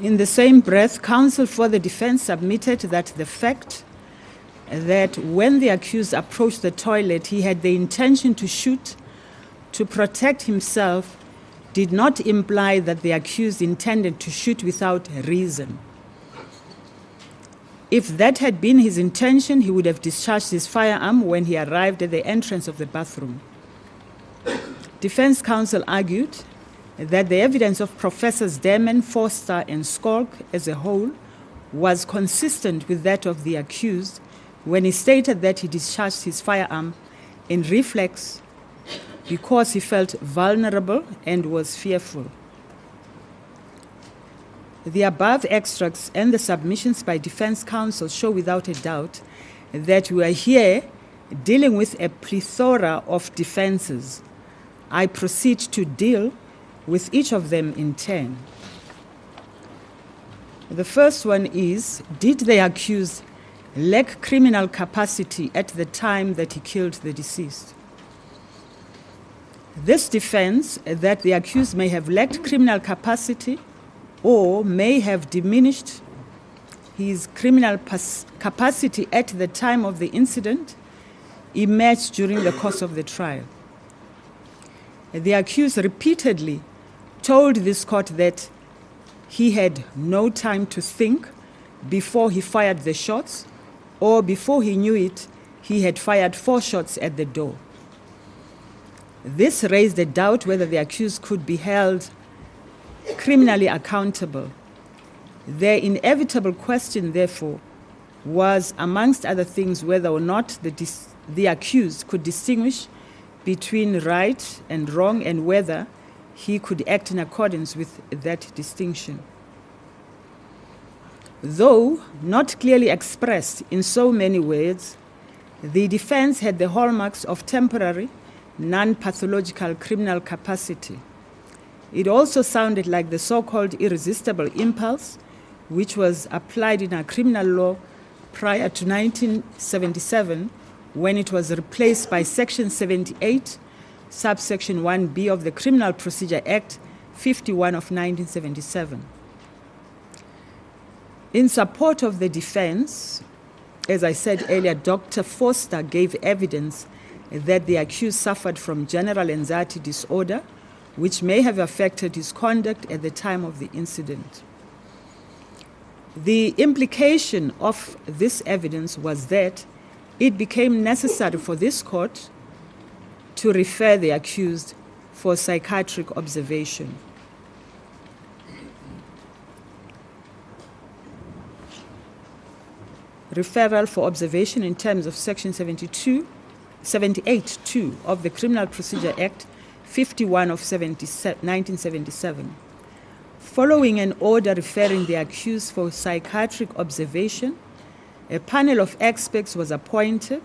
In the same breath, counsel for the defense submitted that the fact that when the accused approached the toilet, he had the intention to shoot to protect himself did not imply that the accused intended to shoot without reason. If that had been his intention, he would have discharged his firearm when he arrived at the entrance of the bathroom. Defense counsel argued that the evidence of Professors Demen, Forster, and Skolk as a whole was consistent with that of the accused when he stated that he discharged his firearm in reflex because he felt vulnerable and was fearful. The above extracts and the submissions by defense counsel show without a doubt that we are here dealing with a plethora of defenses. I proceed to deal with each of them in turn. The first one is, did the accused lack criminal capacity at the time that he killed the deceased? This defense, that the accused may have lacked criminal capacity or may have diminished his criminal capacity at the time of the incident, emerged during the course of the trial. The accused repeatedly told this court that he had no time to think before he fired the shots, or before he knew it, he had fired 4 shots at the door. This raised a doubt whether the accused could be held criminally accountable. The inevitable question, therefore, was, amongst other things, whether or not the accused could distinguish between right and wrong and whether he could act in accordance with that distinction. Though not clearly expressed in so many words, the defense had the hallmarks of temporary, non-pathological criminal capacity. It also sounded like the so-called irresistible impulse, which was applied in our criminal law prior to 1977, when it was replaced by Section 78, subsection 1B of the Criminal Procedure Act 51 of 1977. In support of the defense, as I said earlier, Dr. Forster gave evidence that the accused suffered from general anxiety disorder, which may have affected his conduct at the time of the incident. The implication of this evidence was that it became necessary for this court to refer the accused for psychiatric observation. Referral for observation in terms of Section 78(2) of the Criminal Procedure Act 51 of 1977. Following an order referring the accused for psychiatric observation, a panel of experts was appointed.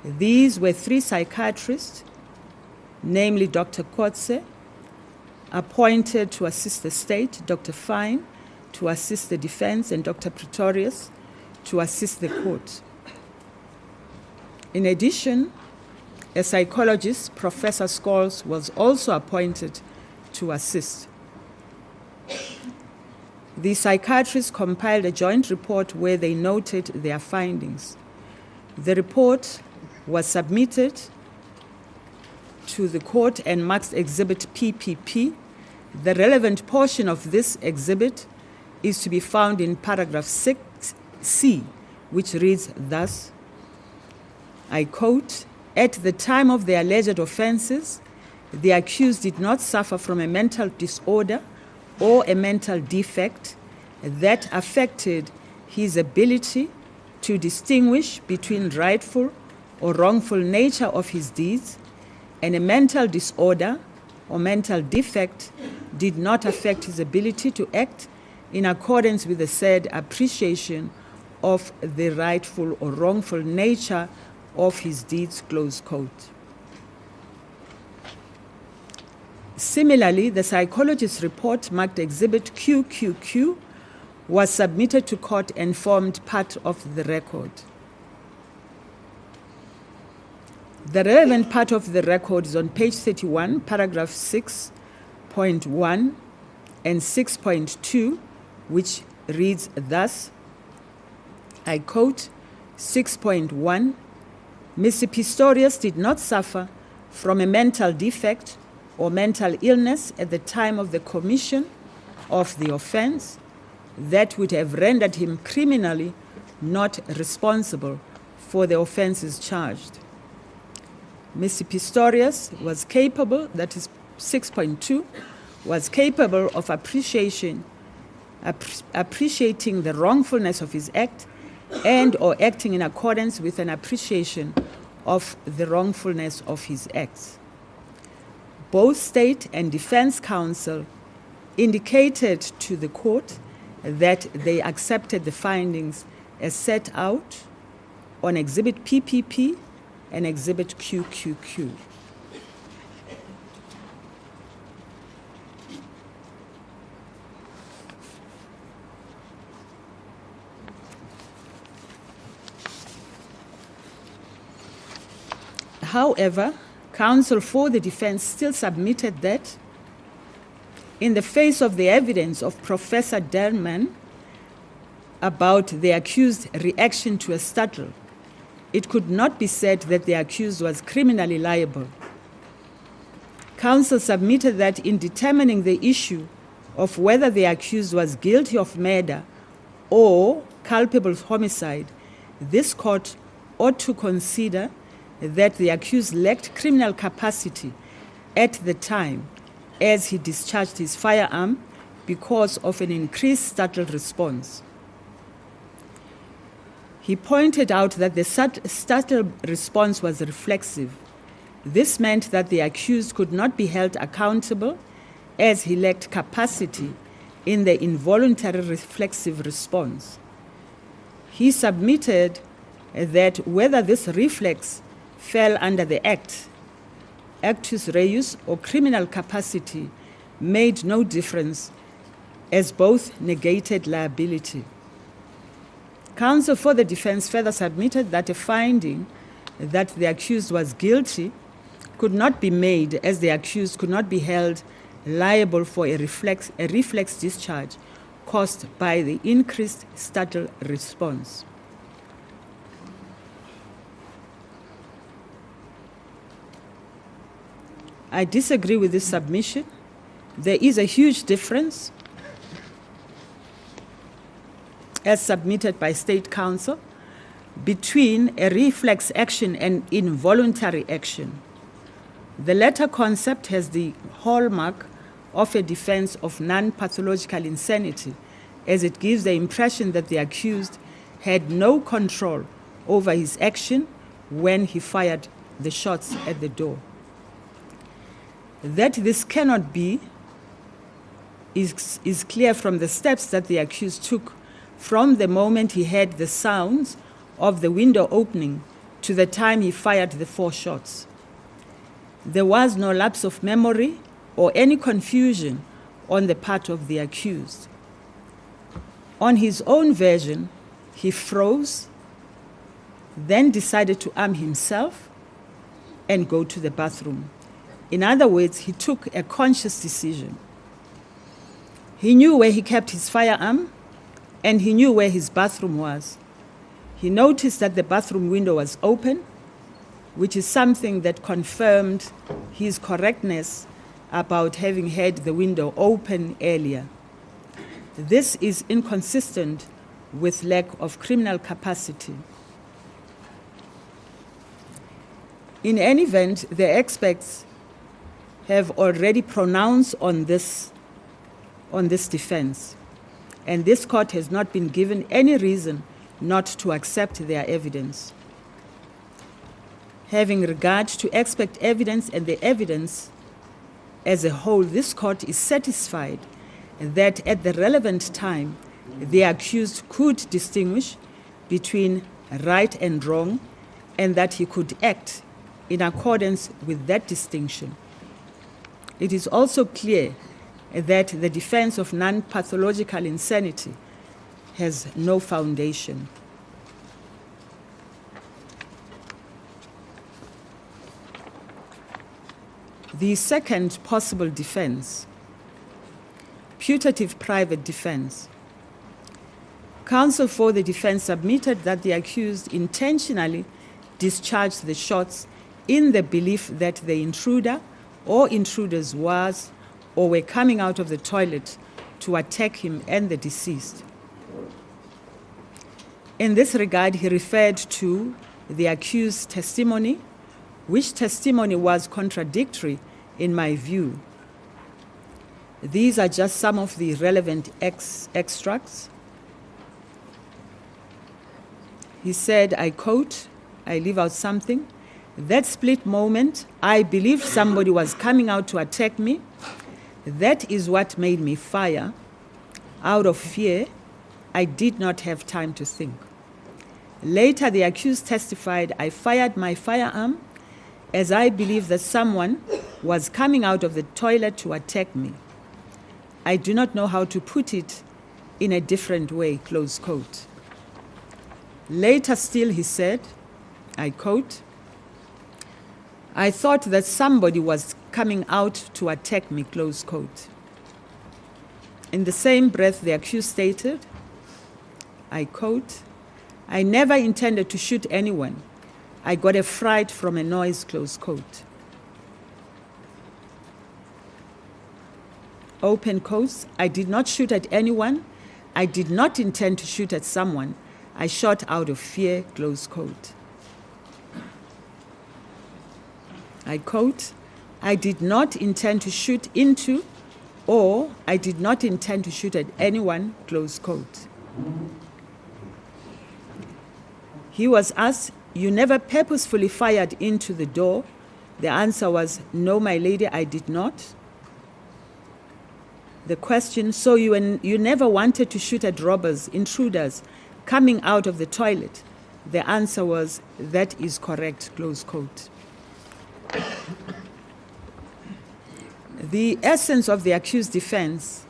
These were 3 psychiatrists, namely Dr. Kotze, appointed to assist the state, Dr. Fine to assist the defense, and Dr. Pistorius to assist the court. In addition, a psychologist, Professor Scholes, was also appointed to assist. The psychiatrists compiled a joint report where they noted their findings. The report was submitted to the court and marks Exhibit PPP. The relevant portion of this exhibit is to be found in paragraph 6C, which reads thus, I quote, "At the time of the alleged offenses, the accused did not suffer from a mental disorder or a mental defect that affected his ability to distinguish between rightful or wrongful nature of his deeds, and a mental disorder or mental defect did not affect his ability to act in accordance with the said appreciation of the rightful or wrongful nature of his deeds," close quote. Similarly, the psychologist's report marked Exhibit QQQ was submitted to court and formed part of the record. The relevant part of the record is on page 31, paragraph 6.1 and 6.2, which reads thus, I quote, 6.1, Mr. Pistorius did not suffer from a mental defect or mental illness at the time of the commission of the offense that would have rendered him criminally not responsible for the offenses charged. Mr. Pistorius was capable, that is 6.2, was capable of appreciating the wrongfulness of his act and or acting in accordance with an appreciation of the wrongfulness of his acts. Both state and defense counsel indicated to the court that they accepted the findings as set out on Exhibit PPP and Exhibit QQQ. However, counsel for the defense still submitted that, in the face of the evidence of Professor Derman about the accused's reaction to a startle, it could not be said that the accused was criminally liable. Counsel submitted that in determining the issue of whether the accused was guilty of murder or culpable homicide, this court ought to consider that the accused lacked criminal capacity at the time as he discharged his firearm because of an increased startle response. He pointed out that the startle response was reflexive. This meant that the accused could not be held accountable as he lacked capacity in the involuntary reflexive response. He submitted that whether this reflex fell under the act, actus reus, or criminal capacity made no difference, as both negated liability. Counsel for the defense further submitted that a finding that the accused was guilty could not be made, as the accused could not be held liable for a reflex discharge caused by the increased startle response. I disagree with this submission. There is a huge difference, as submitted by State Counsel, between a reflex action and involuntary action. The latter concept has the hallmark of a defense of non-pathological insanity, as it gives the impression that the accused had no control over his action when he fired the shots at the door. That this cannot be is clear from the steps that the accused took from the moment he heard the sounds of the window opening to the time he fired the 4 shots. There was no lapse of memory or any confusion on the part of the accused. On his own version, he froze, then decided to arm himself and go to the bathroom. In other words, he took a conscious decision. He knew where he kept his firearm, and he knew where his bathroom was. He noticed that the bathroom window was open, which is something that confirmed his correctness about having had the window open earlier. This is inconsistent with lack of criminal capacity. In any event, the experts have already pronounced on this defense, and this court has not been given any reason not to accept their evidence. Having regard to expert evidence and the evidence as a whole, this court is satisfied that at the relevant time, the accused could distinguish between right and wrong, and that he could act in accordance with that distinction. It is also clear that the defense of non-pathological insanity has no foundation. The second possible defense, putative private defense. Counsel for the defense submitted that the accused intentionally discharged the shots in the belief that the intruder or intruders was or were coming out of the toilet to attack him and the deceased. In this regard, he referred to the accused's testimony, which testimony was contradictory in my view. These are just some of the relevant extracts. He said, I quote, I leave out something, "That split moment, I believed somebody was coming out to attack me. That is what made me fire. Out of fear, I did not have time to think. Later, the accused testified, I fired my firearm as I believed that someone was coming out of the toilet to attack me. I do not know how to put it in a different way," close quote. Later still, he said, I quote, "I thought that somebody was coming out to attack me," close quote. In the same breath, the accused stated, I quote, "I never intended to shoot anyone. I got a fright from a noise," close quote. Open quotes, "I did not shoot at anyone. I did not intend to shoot at someone. I shot out of fear," close quote. I quote, "I did not intend to shoot into, or I did not intend to shoot at anyone," close quote. He was asked, "You never purposefully fired into the door?" The answer was, "No, my lady, I did not." The question, "So you never wanted to shoot at robbers, intruders, coming out of the toilet?" The answer was, "That is correct," close quote. The essence of the accused's defense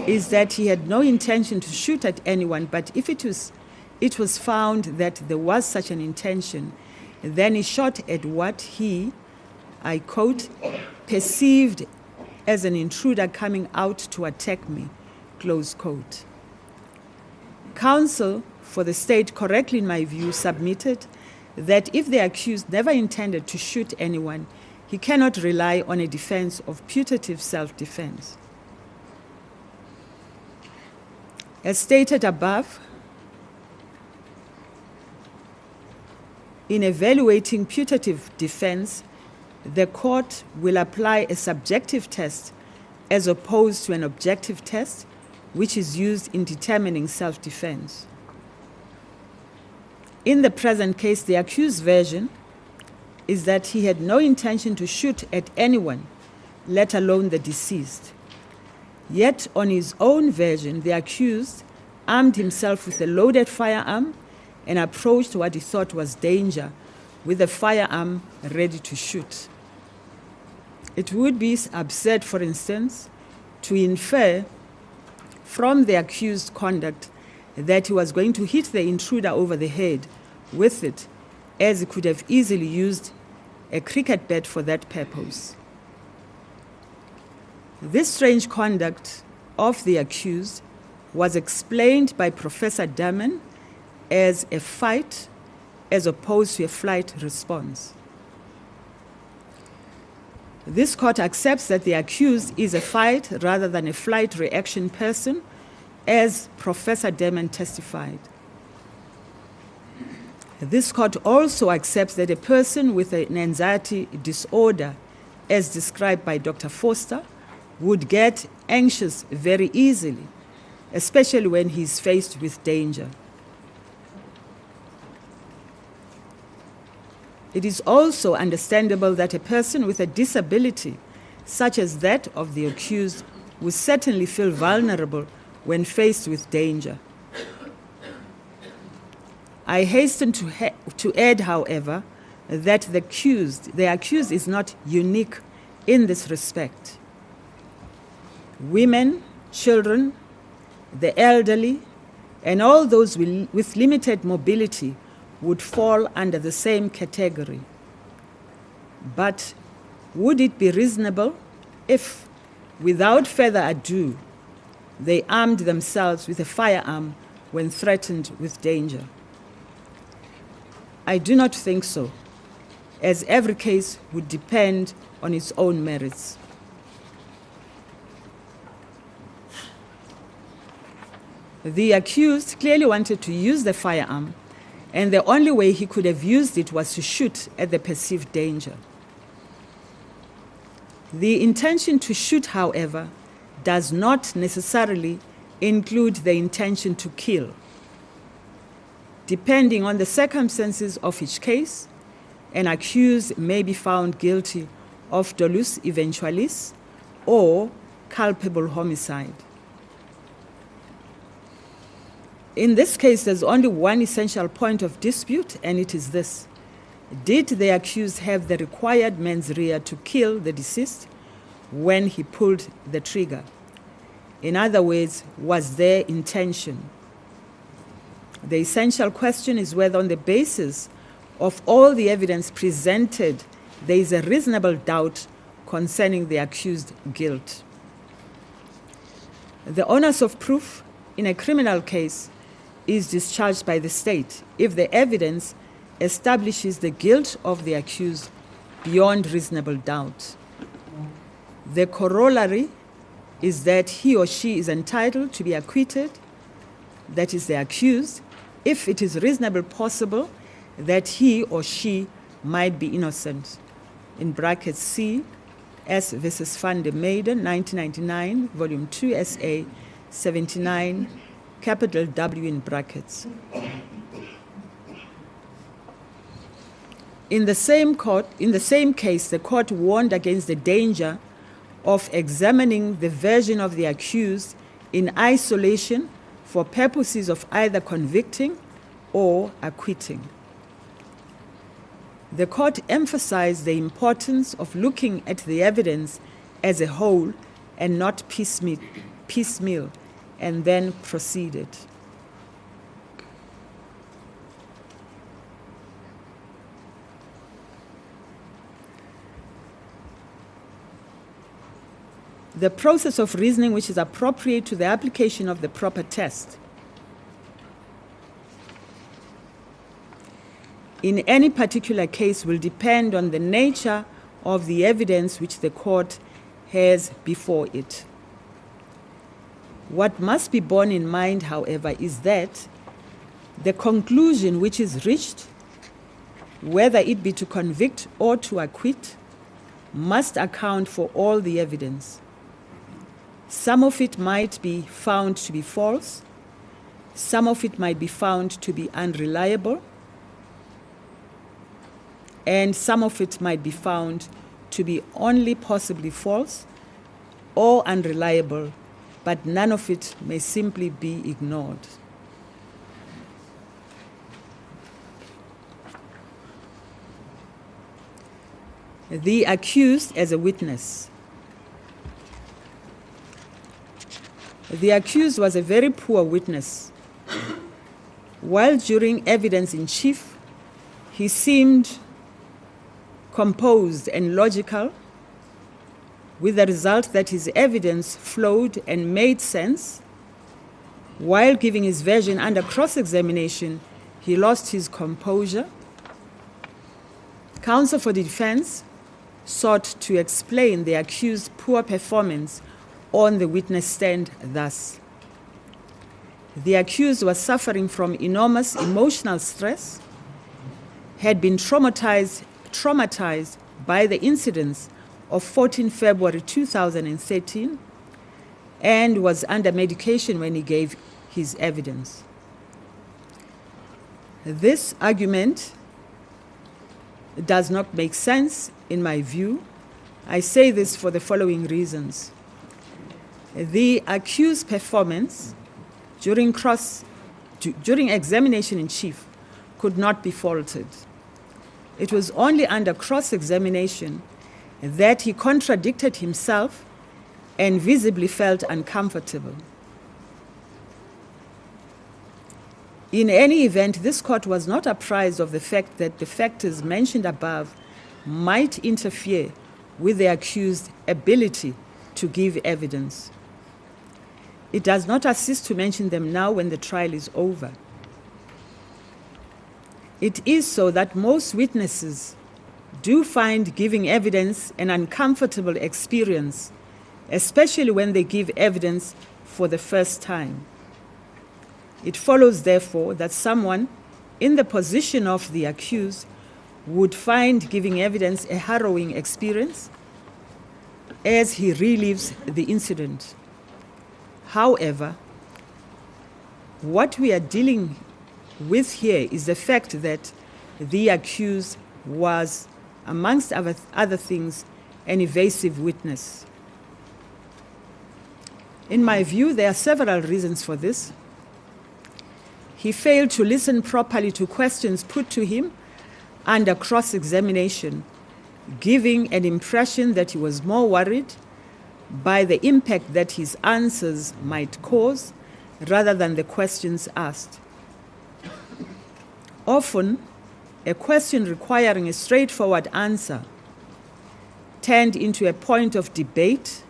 is that he had no intention to shoot at anyone, but if it was found that there was such an intention, then he shot at what he, I quote, "perceived as an intruder coming out to attack me," close quote. Counsel for the state correctly, in my view, submitted that if the accused never intended to shoot anyone, he cannot rely on a defense of putative self-defense. As stated above, in evaluating putative defense, the court will apply a subjective test as opposed to an objective test, which is used in determining self-defense. In the present case, the accused's version is that he had no intention to shoot at anyone, let alone the deceased. Yet, on his own version, the accused armed himself with a loaded firearm and approached what he thought was danger with the firearm ready to shoot. It would be absurd, for instance, to infer from the accused's conduct that he was going to hit the intruder over the head with it, as he could have easily used a cricket bat for that purpose. This strange conduct of the accused was explained by Professor Daman as a fight as opposed to a flight response. This court accepts that the accused is a fight rather than a flight reaction person, as Professor Daman testified. This court also accepts that a person with an anxiety disorder, as described by Dr. Foster, would get anxious very easily, especially when he's faced with danger. It is also understandable that a person with a disability, such as that of the accused, will certainly feel vulnerable when faced with danger. I hasten to add, however, that the accused is not unique in this respect. Women, children, the elderly, and all those with limited mobility would fall under the same category. But would it be reasonable if, without further ado, they armed themselves with a firearm when threatened with danger? I do not think so, as every case would depend on its own merits. The accused clearly wanted to use the firearm, and the only way he could have used it was to shoot at the perceived danger. The intention to shoot, however, does not necessarily include the intention to kill. Depending on the circumstances of each case, an accused may be found guilty of dolus eventualis or culpable homicide. In this case, there's only one essential point of dispute, and it is this: did the accused have the required mens rea to kill the deceased when he pulled the trigger? In other words, was there intention? The essential question is whether, on the basis of all the evidence presented, there is a reasonable doubt concerning the accused's guilt. The onus of proof in a criminal case is discharged by the state if the evidence establishes the guilt of the accused beyond reasonable doubt. The corollary is that he or she is entitled to be acquitted, that is, the accused, if it is reasonably possible that he or she might be innocent. In brackets C, S versus Van der Meyden, 1999, Volume 2, SA 79, capital W in brackets. In the same case, the court warned against the danger of examining the version of the accused in isolation for purposes of either convicting or acquitting. The court emphasized the importance of looking at the evidence as a whole and not piecemeal, and then proceeded. The process of reasoning which is appropriate to the application of the proper test. In any particular case will depend on the nature of the evidence which the court has before it. What must be borne in mind, however, is that the conclusion which is reached, whether it be to convict or to acquit, must account for all the evidence. Some of it might be found to be false, some of it might be found to be unreliable, and some of it might be found to be only possibly false or unreliable, but none of it may simply be ignored. The accused as a witness. The accused was a very poor witness. While during evidence in chief, he seemed composed and logical, with the result that his evidence flowed and made sense. While giving his version under cross-examination, he lost his composure. Counsel for the defense sought to explain the accused's poor performance on the witness stand thus: the accused was suffering from enormous emotional stress, had been traumatized by the incidents of 14 February 2013, and was under medication when he gave his evidence. This argument does not make sense in my view. I say this for the following reasons. The accused's performance during examination in chief could not be faulted. It was only under cross-examination that he contradicted himself and visibly felt uncomfortable. In any event, this court was not apprised of the fact that the factors mentioned above might interfere with the accused's ability to give evidence. It does not assist to mention them now when the trial is over. It is so that most witnesses do find giving evidence an uncomfortable experience, especially when they give evidence for the first time. It follows, therefore, that someone in the position of the accused would find giving evidence a harrowing experience as he relives the incident. However, what we are dealing with here is the fact that the accused was, amongst other things, an evasive witness. In my view, there are several reasons for this. He failed to listen properly to questions put to him under cross-examination, giving an impression that he was more worried by the impact that his answers might cause rather than the questions asked. Often, a question requiring a straightforward answer turned into a point of debate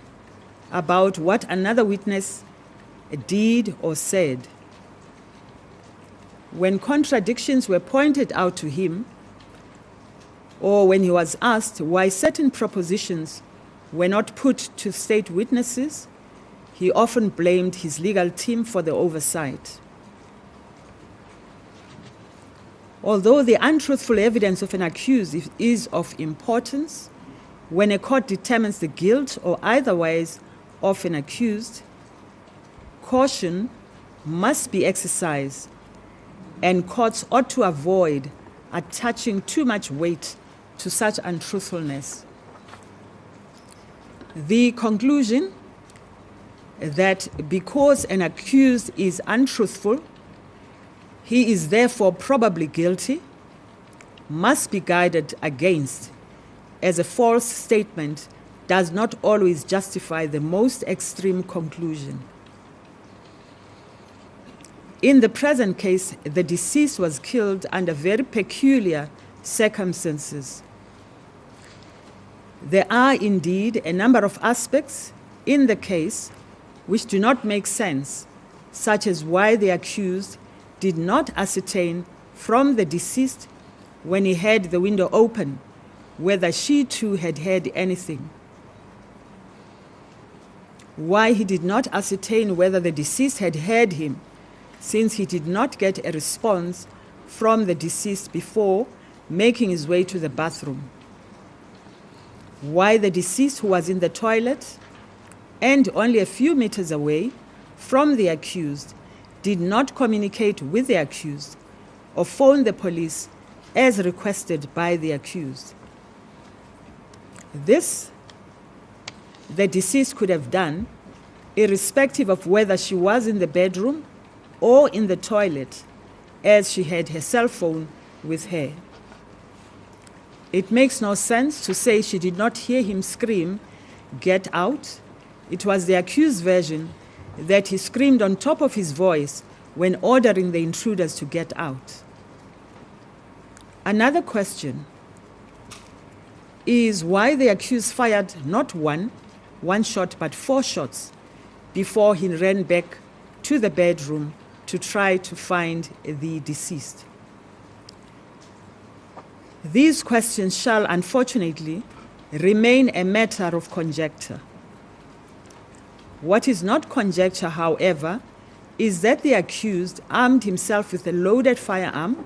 about what another witness did or said. When contradictions were pointed out to him, or when he was asked why certain propositions were not put to state witnesses, he often blamed his legal team for the oversight. Although the untruthful evidence of an accused is of importance, when a court determines the guilt or otherwise of an accused, caution must be exercised, and courts ought to avoid attaching too much weight to such untruthfulness. The conclusion that because an accused is untruthful, he is therefore probably guilty, must be guarded against, as a false statement does not always justify the most extreme conclusion. In the present case, the deceased was killed under very peculiar circumstances. There are indeed a number of aspects in the case which do not make sense, such as why the accused did not ascertain from the deceased when he had the window open whether she too had heard anything. Why he did not ascertain whether the deceased had heard him, since he did not get a response from the deceased before making his way to the bathroom. Why the deceased, who was in the toilet and only a few meters away from the accused, did not communicate with the accused or phone the police as requested by the accused. This, the deceased could have done, irrespective of whether she was in the bedroom or in the toilet, as she had her cell phone with her. It makes no sense to say she did not hear him scream, "Get out." It was the accused's version that he screamed on top of his voice when ordering the intruders to get out. Another question is why the accused fired not one shot, but 4 shots before he ran back to the bedroom to try to find the deceased. These questions shall unfortunately remain a matter of conjecture. What is not conjecture, however, is that the accused armed himself with a loaded firearm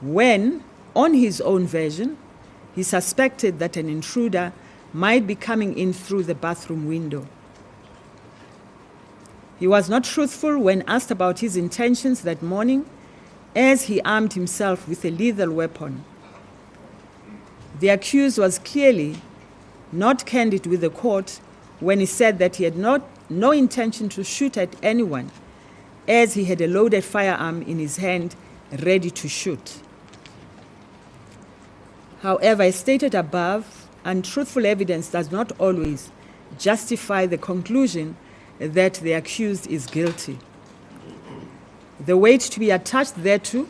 when, on his own version, he suspected that an intruder might be coming in through the bathroom window. He was not truthful when asked about his intentions that morning, as he armed himself with a lethal weapon. The accused was clearly not candid with the court when he said that he had no intention to shoot at anyone, as he had a loaded firearm in his hand ready to shoot. However, as stated above, untruthful evidence does not always justify the conclusion that the accused is guilty. The weight to be attached thereto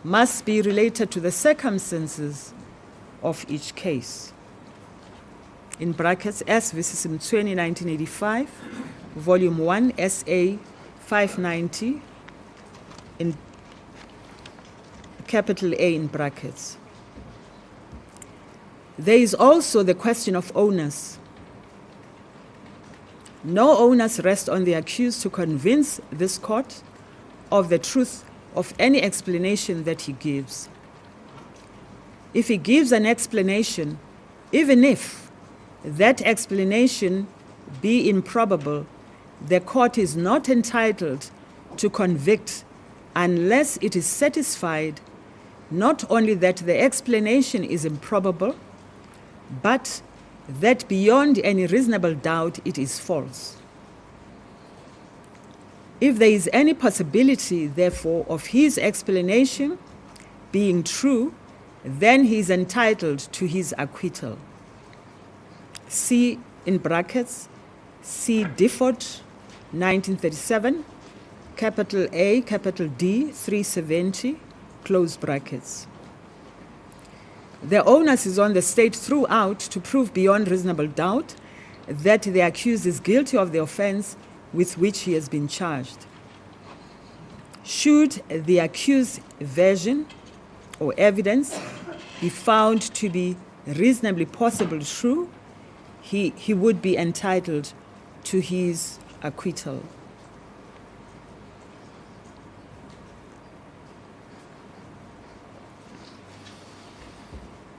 must be related to the circumstances of each case. In brackets, S versus Mtsweni 1985, Volume 1, SA 590, in capital A in brackets. There is also the question of onus. No onus rests on the accused to convince this court of the truth of any explanation that he gives. If he gives an explanation, even if that explanation be improbable, the court is not entitled to convict unless it is satisfied not only that the explanation is improbable, but that beyond any reasonable doubt it is false. If there is any possibility, therefore, of his explanation being true, then he is entitled to his acquittal. See in brackets, see Difford, 1937, capital A, capital D, 370, close brackets. The onus is on the state throughout to prove beyond reasonable doubt that the accused is guilty of the offense with which he has been charged. Should the accused's version or evidence be found to be reasonably possible true, he would be entitled to his acquittal.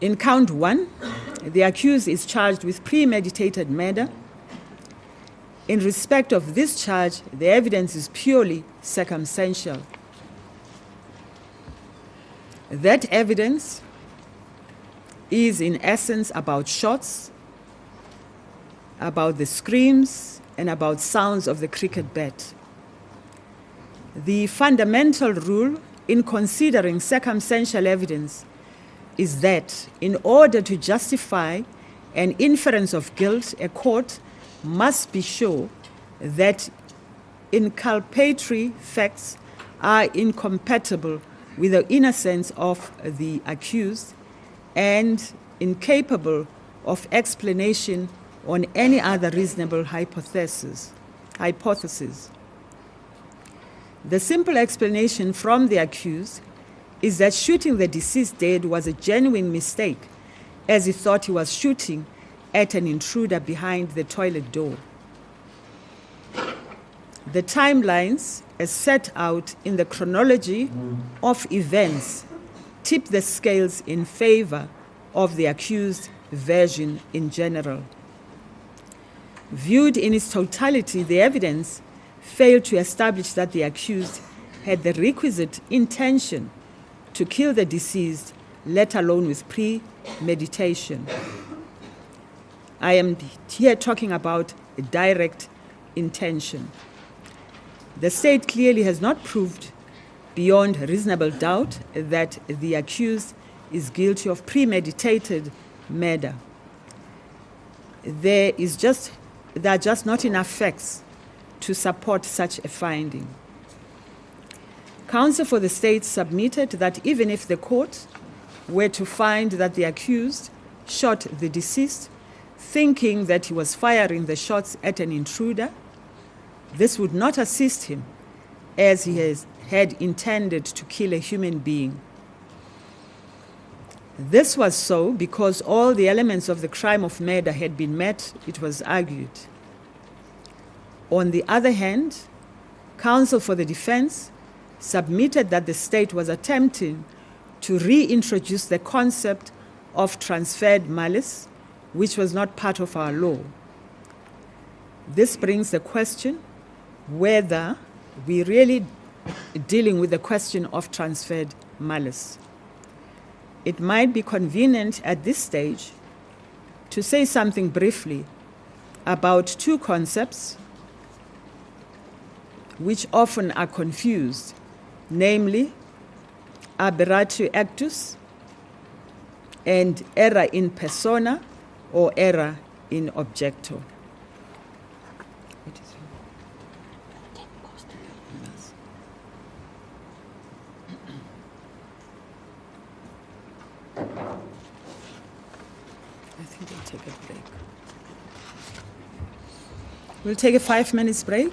In count 1, the accused is charged with premeditated murder. In respect of this charge, the evidence is purely circumstantial. That evidence is in essence about shots, about the screams, and about sounds of the cricket bat. The fundamental rule in considering circumstantial evidence is that in order to justify an inference of guilt, a court must be sure that inculpatory facts are incompatible with the innocence of the accused and incapable of explanation on any other reasonable hypothesis. The simple explanation from the accused is that shooting the deceased dead was a genuine mistake, as he thought he was shooting at an intruder behind the toilet door. The timelines, as set out in the chronology of events, tip the scales in favor of the accused version in general. Viewed in its totality, the evidence failed to establish that the accused had the requisite intention to kill the deceased, let alone with premeditation. I am here talking about a direct intention. The state clearly has not proved beyond reasonable doubt that the accused is guilty of premeditated murder. There are just not enough facts to support such a finding. Counsel for the state submitted that even if the court were to find that the accused shot the deceased, thinking that he was firing the shots at an intruder, this would not assist him, as he had intended to kill a human being. This was so because all the elements of the crime of murder had been met, it was argued. On the other hand, counsel for the defense submitted that the state was attempting to reintroduce the concept of transferred malice, which was not part of our law. This brings the question whether we're really dealing with the question of transferred malice. It might be convenient at this stage to say something briefly about two concepts which often are confused, namely aberratio actus and error in persona or error in objecto. take a break. We'll take a 5 minutes break.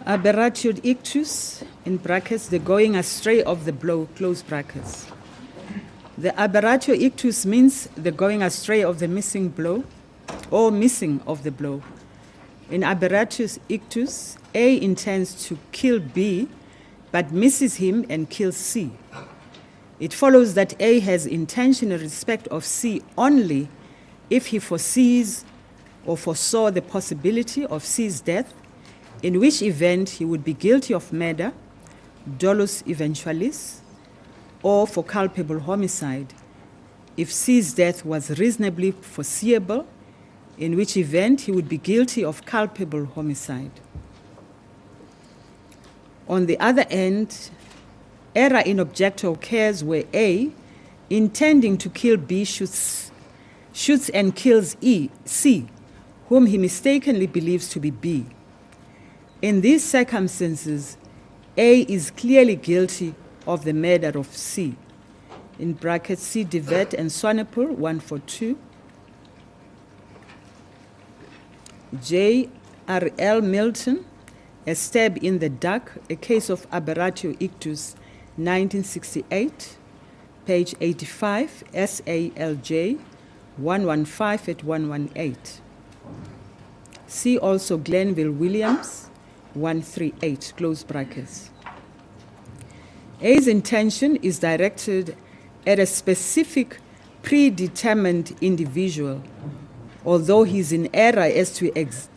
Aberratio ictus, in brackets, the going astray of the blow, close brackets. The aberratio ictus means the going astray of the missing blow or missing of the blow. In aberratio ictus, A intends to kill B but misses him and kills C. It follows that A has intention in respect of C only if he foresees or foresaw the possibility of C's death, in which event he would be guilty of murder, dolus eventualis, or for culpable homicide, if C's death was reasonably foreseeable, in which event he would be guilty of culpable homicide. On the other end, error in objecto occurs where A, intending to kill B, shoots and kills C, whom he mistakenly believes to be B. In these circumstances, A is clearly guilty of the murder of C. In brackets, C. Devet and Swanepoel, 142. J. R. L. Milton, A Stab in the Dark, a case of aberratio ictus, 1968, page 85, SALJ, 115 at 118. See also Glenville Williams, 138, close brackets. A's intention is directed at a specific predetermined individual, although he is in error as to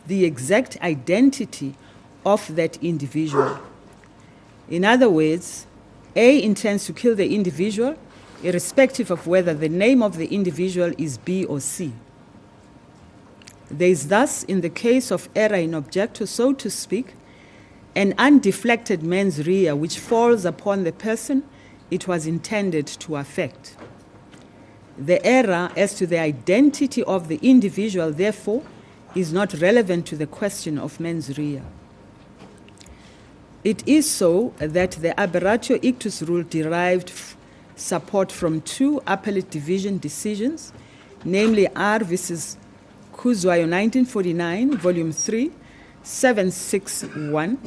the exact identity of that individual. In other words, A intends to kill the individual irrespective of whether the name of the individual is B or C. There is thus, in the case of error in objecto, so to speak, an undeflected mens rea which falls upon the person it was intended to affect. The error as to the identity of the individual, therefore, is not relevant to the question of mens rea. It is so that the aberratio ictus rule derived support from two appellate division decisions, namely R versus Kuzwayo 1949, volume 3, 761,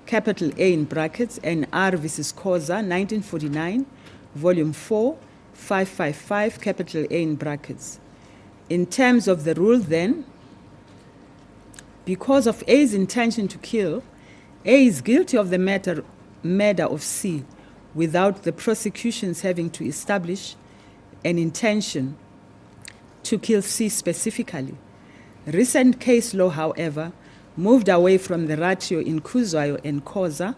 capital A in brackets, and R versus Koza 1949, volume 4, 555, capital A in brackets. In terms of the rule then, because of A's intention to kill, A is guilty of the murder of C without the prosecutions having to establish an intention to kill C specifically. Recent case law, however, moved away from the ratio in Kuzwayo and Koza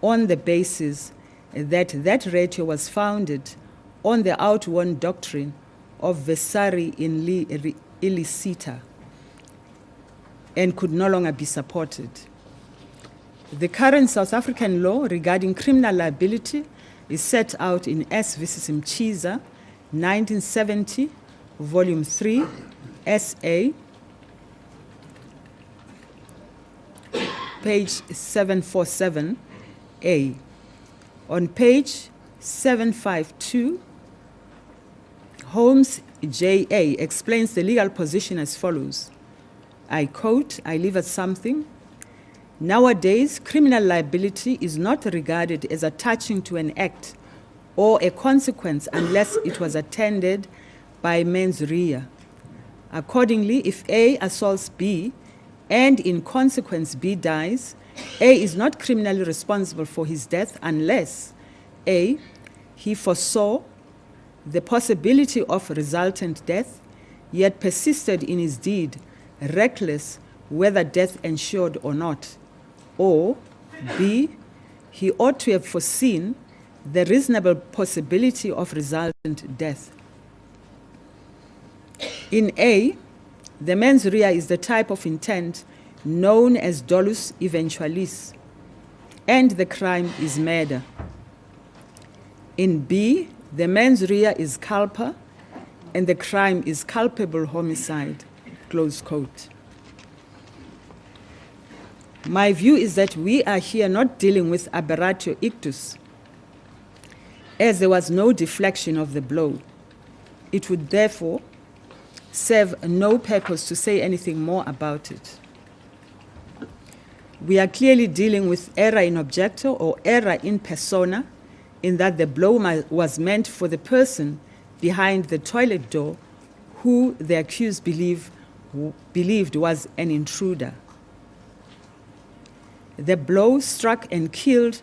on the basis that that ratio was founded on the outworn doctrine of versari in illicita and could no longer be supported. The current South African law regarding criminal liability is set out in S versus Mchiza, 1970, volume 3, SA, page 747A. On page 752, Holmes J.A. explains the legal position as follows. I quote, I leave at something. Nowadays, criminal liability is not regarded as attaching to an act or a consequence unless it was attended by mens rea. Accordingly, if A assaults B and in consequence B dies, A is not criminally responsible for his death unless A, he foresaw the possibility of resultant death, yet persisted in his deed, reckless whether death ensured or not, or B, he ought to have foreseen the reasonable possibility of resultant death. In A, the mens rea is the type of intent known as dolus eventualis, and the crime is murder. In B, the mens rea is culpa, and the crime is culpable homicide, close quote. My view is that we are here not dealing with aberratio ictus, as there was no deflection of the blow. It would therefore serve no purpose to say anything more about it. We are clearly dealing with error in objecto or error in persona, in that the blow was meant for the person behind the toilet door who the accused believed was an intruder. The blow struck and killed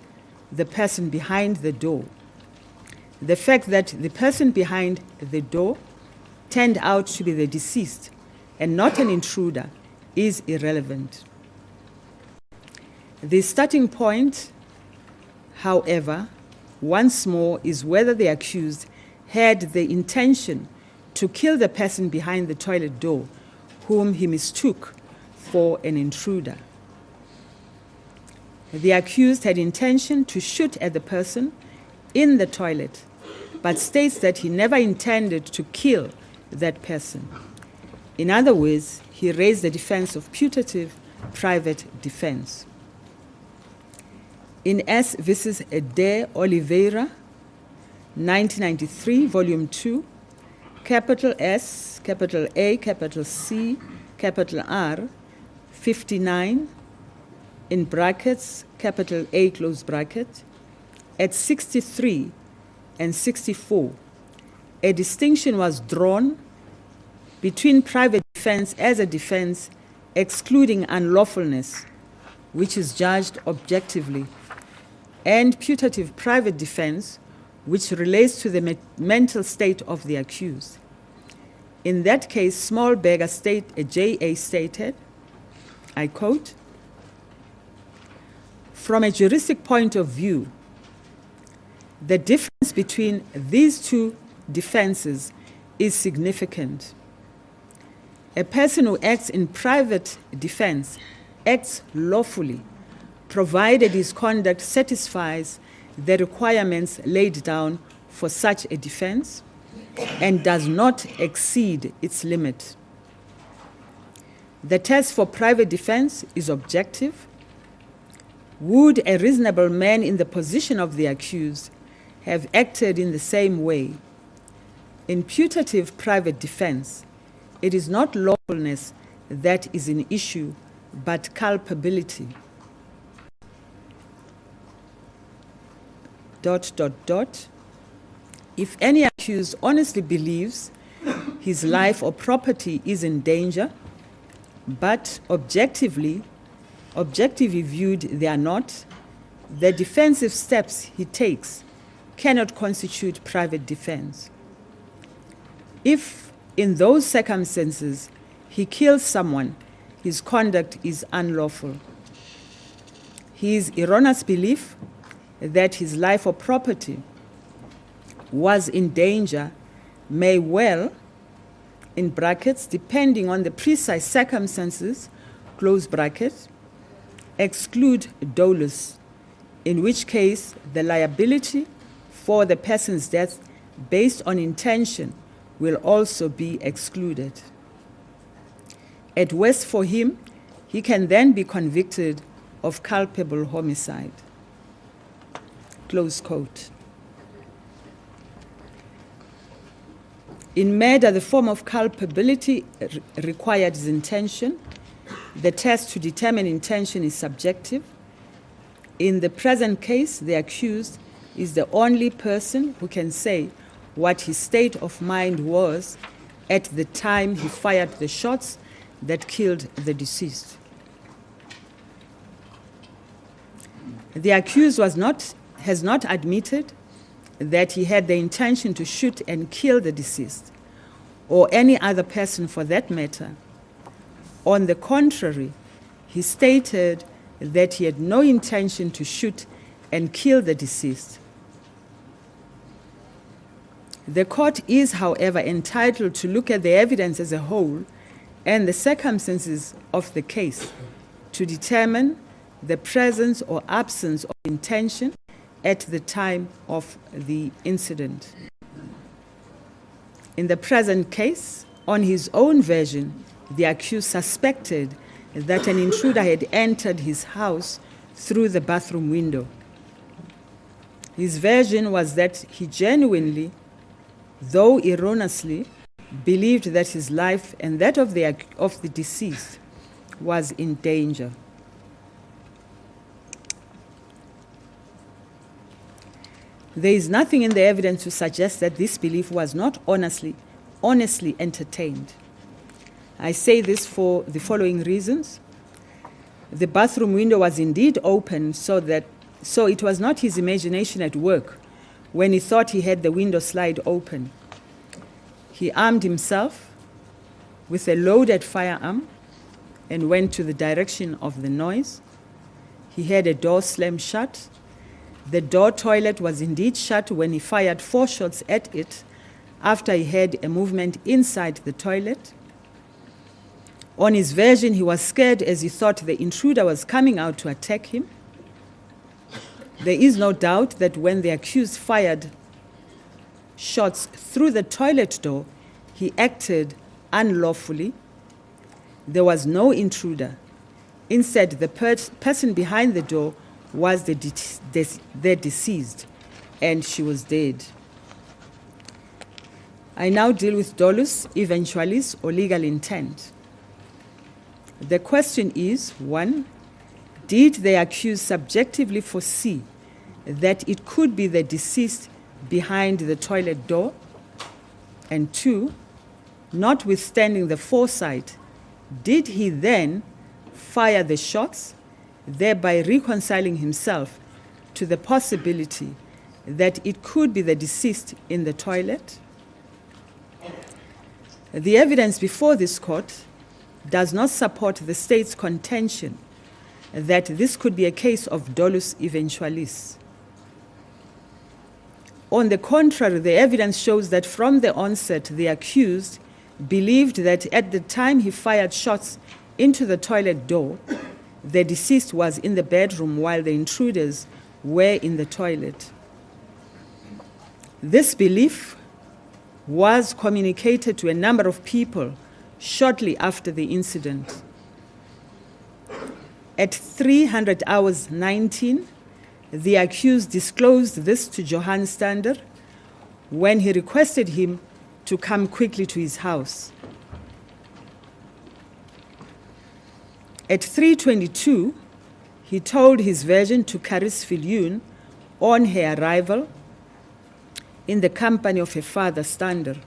the person behind the door. The fact that the person behind the door turned out to be the deceased and not an intruder is irrelevant. The starting point, however, once more, is whether the accused had the intention to kill the person behind the toilet door, whom he mistook for an intruder. The accused had intention to shoot at the person in the toilet, but states that he never intended to kill that person. In other words, he raised the defense of putative private defense. In S. versus De Oliveira, 1993, Volume 2, capital S, capital A, capital C, capital R, 59, in brackets, capital A, close bracket, at 63 and 64, a distinction was drawn between private defense as a defense excluding unlawfulness, which is judged objectively, and putative private defense, which relates to the mental state of the accused. In that case, Smallberger J.A. stated, I quote, "From a juristic point of view, the difference between these two defenses is significant. A person who acts in private defense acts lawfully, provided his conduct satisfies the requirements laid down for such a defense and does not exceed its limit. The test for private defense is objective. Would a reasonable man in the position of the accused have acted in the same way? In putative private defense, it is not lawfulness that is an issue, but culpability. ... If any accused honestly believes his life or property is in danger, but objectively viewed they are not, the defensive steps he takes cannot constitute private defense. If, in those circumstances, he kills someone, his conduct is unlawful. His erroneous belief that his life or property was in danger may well, in brackets, depending on the precise circumstances, close bracket, exclude dolus, in which case the liability for the person's death based on intention will also be excluded. At worst for him, he can then be convicted of culpable homicide. Close quote. In murder, the form of culpability required is intention. The test to determine intention is subjective. In the present case, the accused is the only person who can say what his state of mind was at the time he fired the shots that killed the deceased. The accused has not admitted that he had the intention to shoot and kill the deceased, or any other person for that matter. On the contrary, he stated that he had no intention to shoot and kill the deceased. The court is, however, entitled to look at the evidence as a whole and the circumstances of the case to determine the presence or absence of intention at the time of the incident. In the present case, on his own version, the accused suspected that an intruder had entered his house through the bathroom window. His version was that he genuinely, though erroneously, believed that his life and that of the deceased was in danger. There is nothing in the evidence to suggest that this belief was not honestly entertained. I say this for the following reasons. The bathroom window was indeed open, so it was not his imagination at work when he thought he had the window slide open. He armed himself with a loaded firearm and went to the direction of the noise. He had a door slammed shut. The door toilet was indeed shut when he fired 4 shots at it after he heard a movement inside the toilet. On his version, he was scared as he thought the intruder was coming out to attack him. There is no doubt that when the accused fired shots through the toilet door, he acted unlawfully. There was no intruder. Instead, the person behind the door was the deceased, and she was dead. I now deal with dolus eventualis, or legal intent. The question is, 1, did the accused subjectively foresee that it could be the deceased behind the toilet door? And 2, notwithstanding the foresight, did he then fire the shots, thereby reconciling himself to the possibility that it could be the deceased in the toilet? The evidence before this court does not support the state's contention that this could be a case of dolus eventualis. On the contrary, the evidence shows that from the onset, the accused believed that at the time he fired shots into the toilet door, the deceased was in the bedroom while the intruders were in the toilet. This belief was communicated to a number of people shortly after the incident. At 300 hours 19, the accused disclosed this to Johann Stander when he requested him to come quickly to his house. At 3:22, he told his version to Caris Viljoen on her arrival in the company of her father, Stander.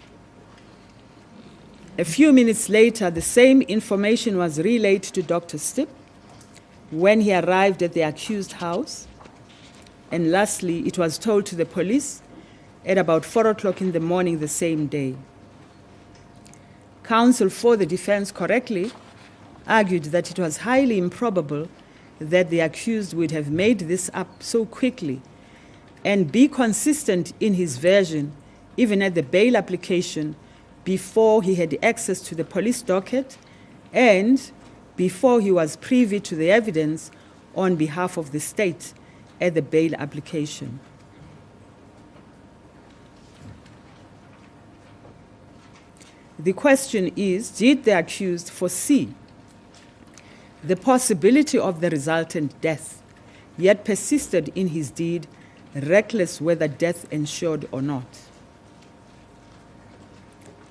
A few minutes later, the same information was relayed to Dr. Stipp when he arrived at the accused house. And lastly, it was told to the police at about 4 o'clock in the morning the same day. Counsel for the defense correctly argued that it was highly improbable that the accused would have made this up so quickly and be consistent in his version, even at the bail application, before he had access to the police docket and before he was privy to the evidence on behalf of the state at the bail application. The question is, did the accused foresee the possibility of the resultant death, yet persisted in his deed, reckless whether death ensured or not?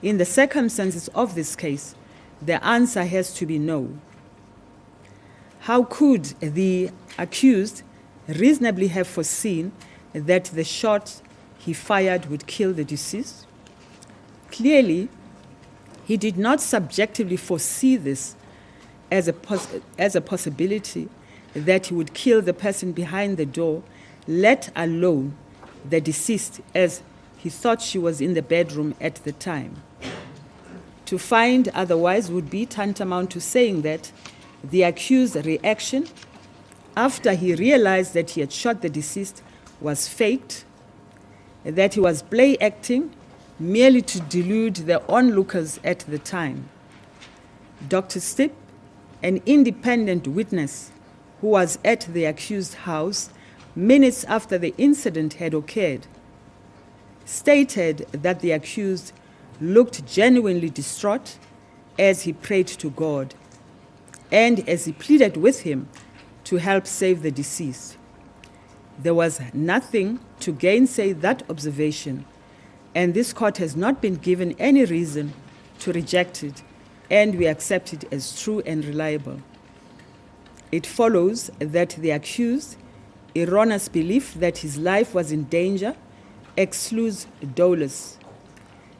In the circumstances of this case, the answer has to be no. How could the accused reasonably have foreseen that the shot he fired would kill the deceased? Clearly, he did not subjectively foresee this as a possibility that he would kill the person behind the door, let alone the deceased, as he thought she was in the bedroom at the time. To find otherwise would be tantamount to saying that the accused's reaction after he realized that he had shot the deceased was faked, that he was play acting merely to delude the onlookers at the time. Dr. Stipp, an independent witness who was at the accused's house minutes after the incident had occurred, stated that the accused looked genuinely distraught as he prayed to God and as he pleaded with him to help save the deceased. There was nothing to gainsay that observation, and this court has not been given any reason to reject it, and we accept it as true and reliable. It follows that the accused's erroneous belief that his life was in danger excludes dolus.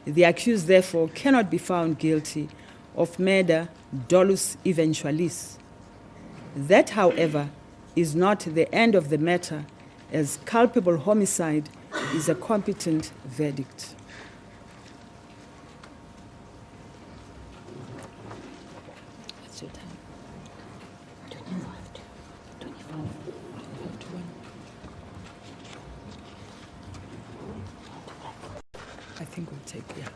The accused, therefore, cannot be found guilty of murder dolus eventualis. That, however, is not the end of the matter, as culpable homicide is a competent verdict. What's your time? 25. I think we'll take, yeah.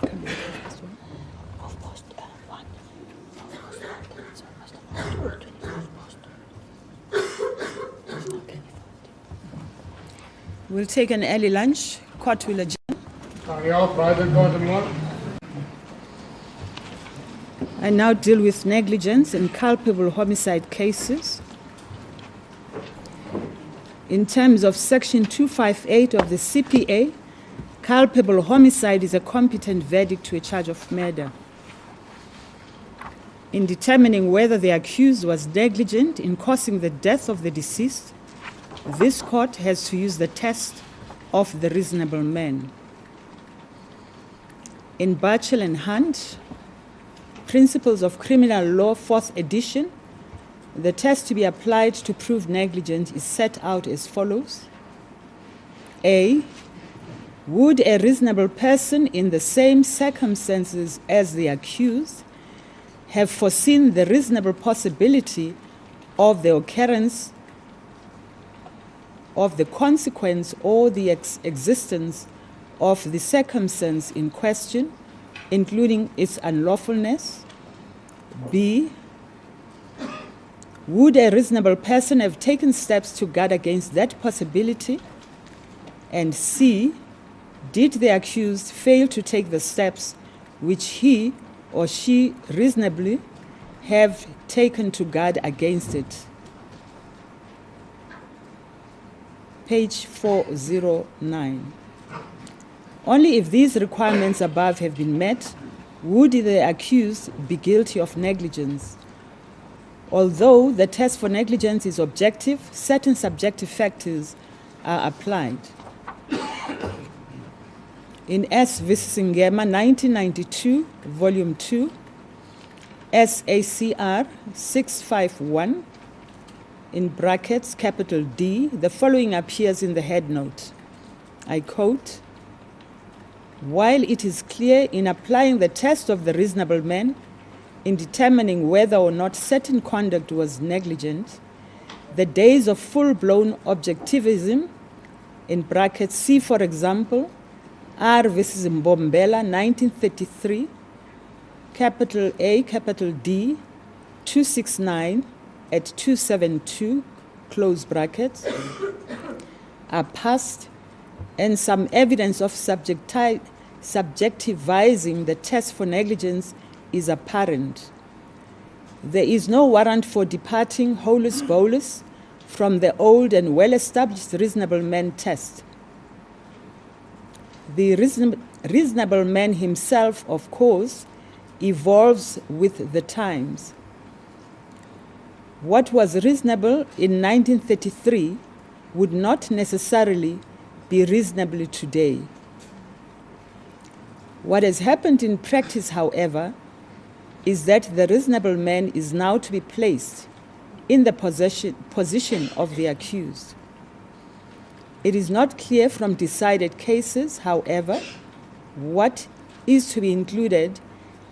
Can we take this one? Of post one. Of post one. Okay. We'll take an early lunch. Court will adjourn. I now deal with negligence and culpable homicide cases. In terms of Section 258 of the CPA, culpable homicide is a competent verdict to a charge of murder. In determining whether the accused was negligent in causing the death of the deceased, this court has to use the test of the reasonable man. In Burchell and Hunt, Principles of Criminal Law, 4th edition, the test to be applied to prove negligence is set out as follows. A, would a reasonable person in the same circumstances as the accused have foreseen the reasonable possibility of the occurrence of the consequence or the existence of the circumstance in question, including its unlawfulness? B, would a reasonable person have taken steps to guard against that possibility? And C, did the accused fail to take the steps which he or she reasonably have taken to guard against it? Page 409. Only if these requirements above have been met would the accused be guilty of negligence. Although the test for negligence is objective, certain subjective factors are applied. In S. v. Ngema, 1992, Volume 2, SACR 651, in brackets, capital D, the following appears in the head note. I quote, while it is clear in applying the test of the reasonable man in determining whether or not certain conduct was negligent, the days of full-blown objectivism, in brackets, see, for example, R v. Mbombela, 1933, capital A, capital D, 269 at 272, close brackets, are past, and some evidence of subjectivizing the test for negligence is apparent. There is no warrant for departing holus bolus from the old and well-established reasonable man test. The reasonable man himself, of course, evolves with the times. What was reasonable in 1933 would not necessarily be reasonable today. What has happened in practice, however, is that the reasonable man is now to be placed in the position of the accused. It is not clear from decided cases, however, what is to be included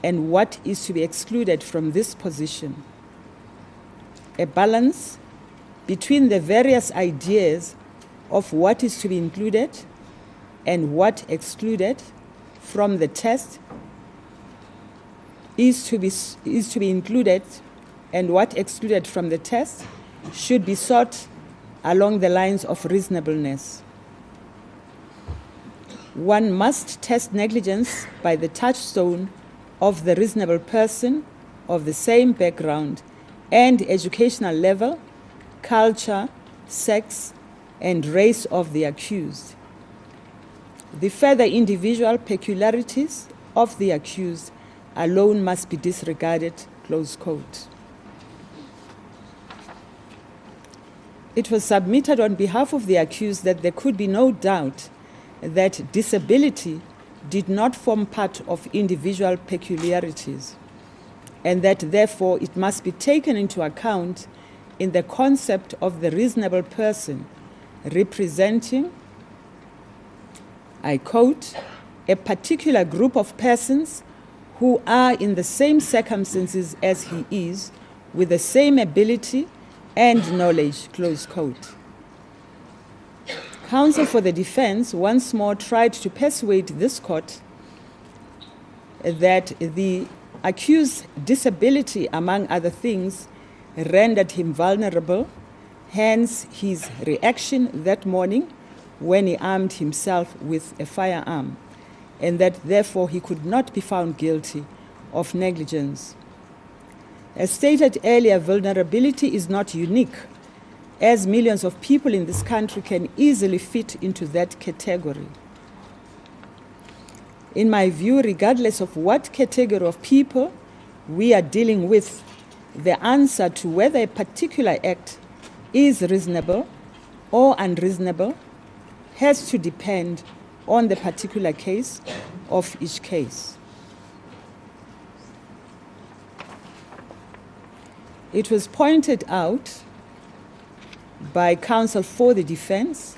and what is to be excluded from this position. A balance between the various ideas of what is to be included and what excluded from the test is to be included and what excluded from the test should be sought along the lines of reasonableness. one must test negligence by the touchstone of the reasonable person of the same background and educational level, culture, sex, and race of the accused. The further individual peculiarities of the accused alone must be disregarded, close quote. It was submitted on behalf of the accused that there could be no doubt that disability did not form part of individual peculiarities, and that therefore it must be taken into account in the concept of the reasonable person representing, I quote, a particular group of persons who are in the same circumstances as he is, with the same ability and knowledge, close quote. Counsel for the defense once more tried to persuade this court that the accused's disability, among other things, rendered him vulnerable, hence his reaction that morning when he armed himself with a firearm, and that therefore he could not be found guilty of negligence. As stated earlier, vulnerability is not unique, as millions of people in this country can easily fit into that category. In my view, regardless of what category of people we are dealing with, the answer to whether a particular act is reasonable or unreasonable has to depend on the particular case of each case. It was pointed out by counsel for the defense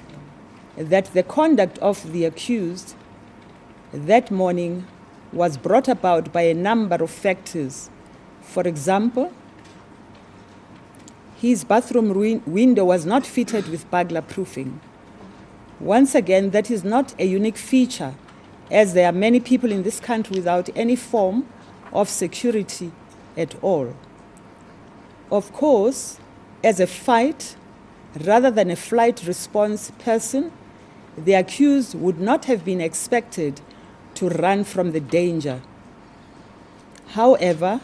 that the conduct of the accused that morning was brought about by a number of factors. For example, his bathroom window was not fitted with burglar proofing. Once again, that is not a unique feature, as there are many people in this country without any form of security at all. Of course, as a fight rather than a flight response person, the accused would not have been expected to run from the danger. However,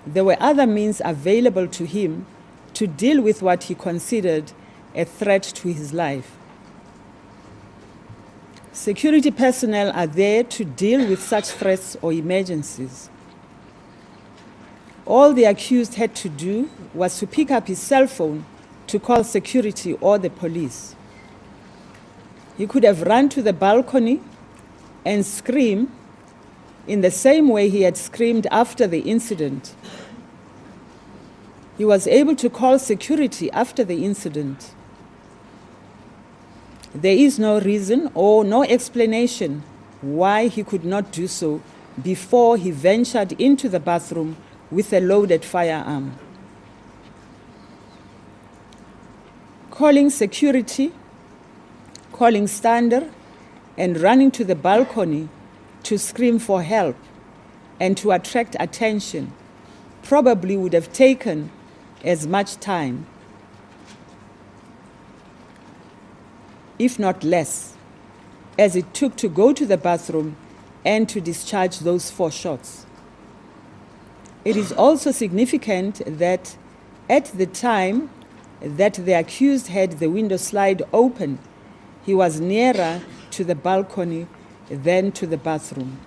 there were other means available to him to deal with what he considered a threat to his life. Security personnel are there to deal with such threats or emergencies. All the accused had to do was to pick up his cell phone to call security or the police. He could have run to the balcony and screamed in the same way he had screamed after the incident. He was able to call security after the incident. There is no reason or no explanation why he could not do so before he ventured into the bathroom with a loaded firearm. Calling security, calling standard, and running to the balcony to scream for help and to attract attention probably would have taken as much time, if not less, as it took to go to the bathroom and to discharge those 4 shots. It is also significant that at the time that the accused had the window slide open, he was nearer to the balcony than to the bathroom.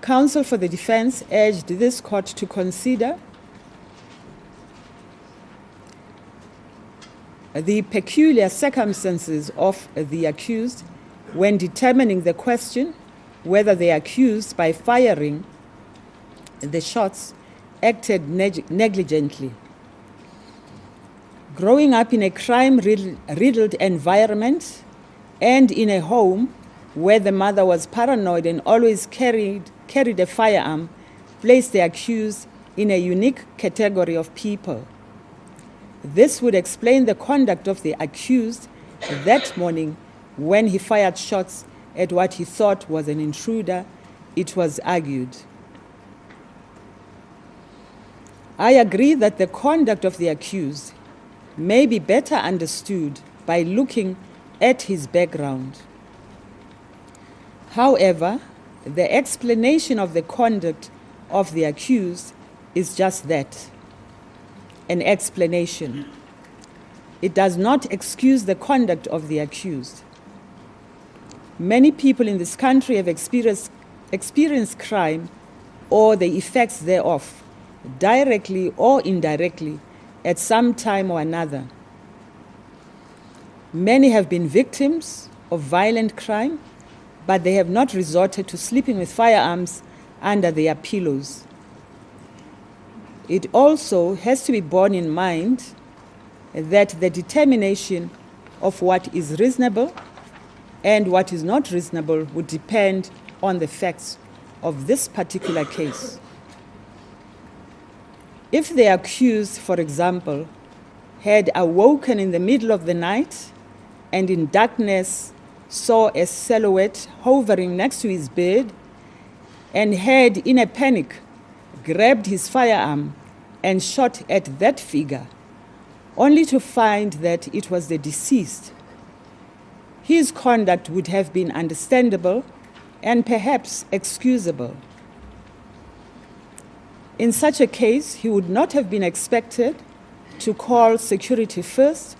Counsel for the defense urged this court to consider the peculiar circumstances of the accused when determining the question whether the accused, by firing the shots, acted negligently. Growing up in a crime-riddled environment and in a home where the mother was paranoid and always carried a firearm placed the accused in a unique category of people. This would explain the conduct of the accused that morning when he fired shots at what he thought was an intruder, it was argued. I agree that the conduct of the accused may be better understood by looking at his background. However, the explanation of the conduct of the accused is just that, an explanation. It does not excuse the conduct of the accused. Many people in this country have experienced crime or the effects thereof, directly or indirectly, at some time or another. Many have been victims of violent crime, but they have not resorted to sleeping with firearms under their pillows. It also has to be borne in mind that the determination of what is reasonable and what is not reasonable would depend on the facts of this particular case. If the accused, for example, had awoken in the middle of the night and in darkness saw a silhouette hovering next to his bed and had, in a panic, grabbed his firearm and shot at that figure, only to find that it was the deceased, his conduct would have been understandable and perhaps excusable. In such a case, he would not have been expected to call security first,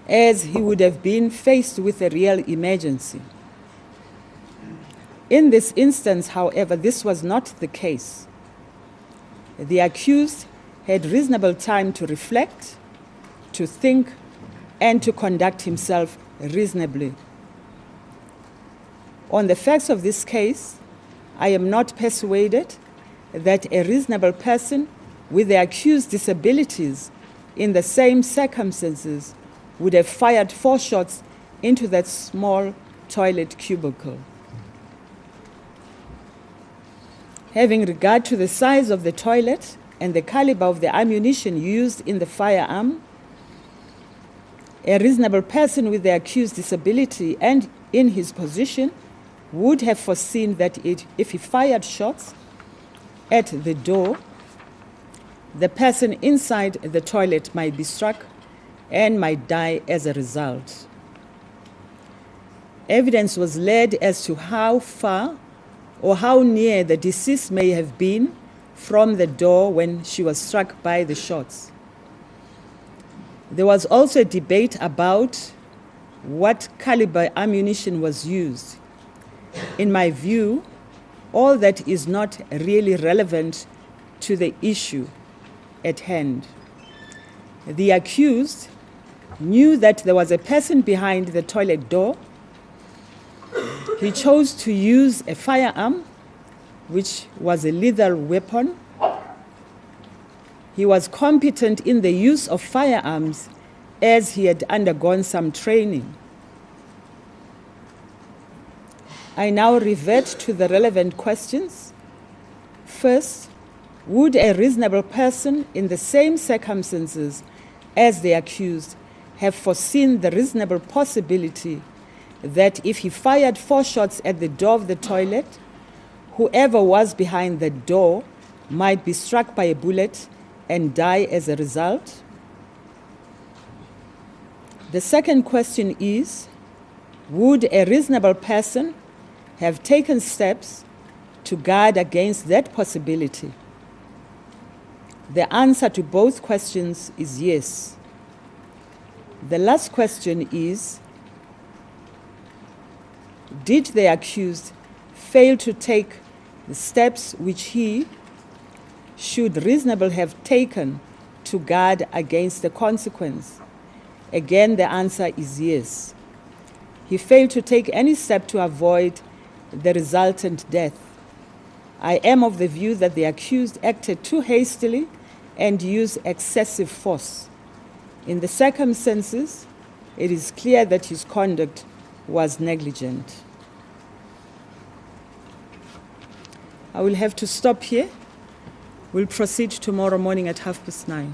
as he would have been faced with a real emergency. In this instance, however, this was not the case. The accused had reasonable time to reflect, to think, and to conduct himself reasonably. On the facts of this case, I am not persuaded that a reasonable person with the accused disabilities in the same circumstances would have fired 4 shots into that small toilet cubicle. Having regard to the size of the toilet and the caliber of the ammunition used in the firearm, a reasonable person with the accused disability and in his position would have foreseen that if he fired shots at the door, the person inside the toilet might be struck and might die as a result. Evidence was led as to how far or how near the deceased may have been from the door when she was struck by the shots. There was also a debate about what caliber ammunition was used. In my view, all that is not really relevant to the issue at hand. The accused knew that there was a person behind the toilet door. He chose to use a firearm, which was a lethal weapon. He was competent in the use of firearms as he had undergone some training. I now revert to the relevant questions. First, would a reasonable person in the same circumstances as the accused have foreseen the reasonable possibility that if he fired 4 shots at the door of the toilet, whoever was behind the door might be struck by a bullet and die as a result? The second question is, would a reasonable person have taken steps to guard against that possibility? The answer to both questions is yes. The last question is, did the accused fail to take the steps which he should reasonably have taken to guard against the consequence? Again, the answer is yes. He failed to take any step to avoid the resultant death. I am of the view that the accused acted too hastily and used excessive force. In the circumstances, it is clear that his conduct was negligent. I will have to stop here. We'll proceed tomorrow morning at 9:30.